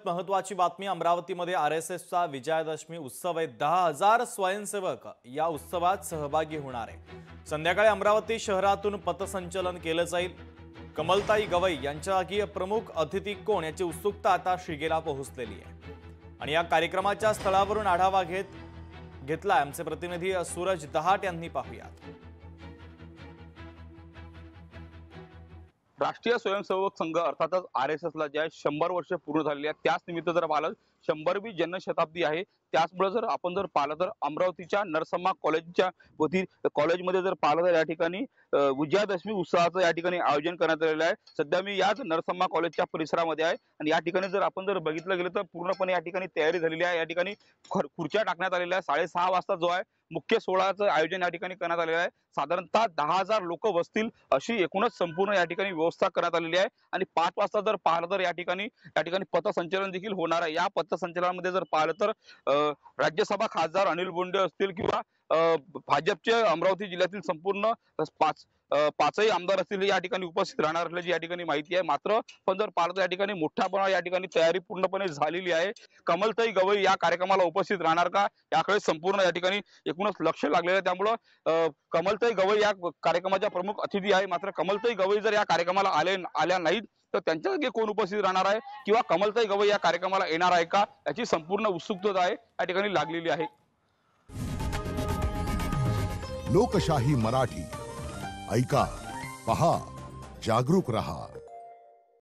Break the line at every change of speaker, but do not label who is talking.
महत्वाची बातमी अमरावतीमध्ये आरएसएसचा विजयादशमी उत्सव आहे। 10,000 स्वयंसेवक या उत्सवात सहभागी होणार आहे। संध्याकाळी अमरावती शहरातून पथसंचलन केलं जाईल। कमलताई गवई यांच्या जागी प्रमुख अतिथी कोण याची उत्सुकता आता शिगेला पोहोचलेली आहे आणि या कार्यक्रमाच्या स्थळावरून आढावा घेतला आमचे प्रतिनिधी सूरज दहाट यांनी। पाहूयात।
राष्ट्रीय स्वयंसेवक संघ अर्थातच आरएसएसला ज्या 100 वर्ष पूर्ण झालेली आहेत त्याच निमित्त जर पाहिलं 100वी जन्मशताब्दी आहे। त्याचमुळे जर आपण जर पाहिलं तर अमरावतीच्या नरसम्मा कॉलेजच्या कॉलेजमध्ये जर पाहिलं तर या ठिकाणी विजयादशमी उत्सवाचं या ठिकाणी आयोजन करण्यात आलेलं आहे। सध्या मी याच नरसम्मा कॉलेजच्या परिसरामध्ये आहे आणि या ठिकाणी जर आपण जर बघितलं गेलं तर पूर्णपणे या ठिकाणी तयारी झालेली आहे। या ठिकाणी खुर्च्या टाकण्यात आलेल्या आहे। 6:30 वाजता जो आहे मुख्य सोहळ्याचं आयोजन या ठिकाणी करण्यात आलेलं आहे। साधारणतः 10,000 लोक बसतील अशी एकूणच संपूर्ण या ठिकाणी व्यवस्था करण्यात आलेली आहे आणि 5 वाजता जर पाहिलं तर या ठिकाणी पथसंचलन देखील होणार आहे। या पथसंचलनामध्ये जर पाहिलं तर राज्यसभा खासदार अनिल बोंडे असतील किंवा भाजपचे अमरावती जिल्ह्यातील संपूर्ण पाचही आमदार असतील या ठिकाणी उपस्थित राहणार असल्याची या ठिकाणी माहिती आहे। मात्र पण जर पाहिलं तर या ठिकाणी मोठ्या प्रमाणात या ठिकाणी तयारी पूर्णपणे झालेली आहे। कमलताई गवई या कार्यक्रमाला उपस्थित राहणार का याकडे संपूर्ण या ठिकाणी एकूणच लक्ष लागलेलं आहे। त्यामुळे कमलताई गवई या कार्यक्रमाच्या प्रमुख अतिथी आहे। मात्र कमलताई गवई जर या कार्यक्रमाला आल्या नाहीत तर त्यांच्या जागी कोण उपस्थित राहणार आहे किंवा कमलताई गवई या कार्यक्रमाला येणार आहे का याची संपूर्ण उत्सुकता आहे या ठिकाणी लागलेली आहे।
लोकशाही मराठी ऐका, पहा, जागरूक रहा।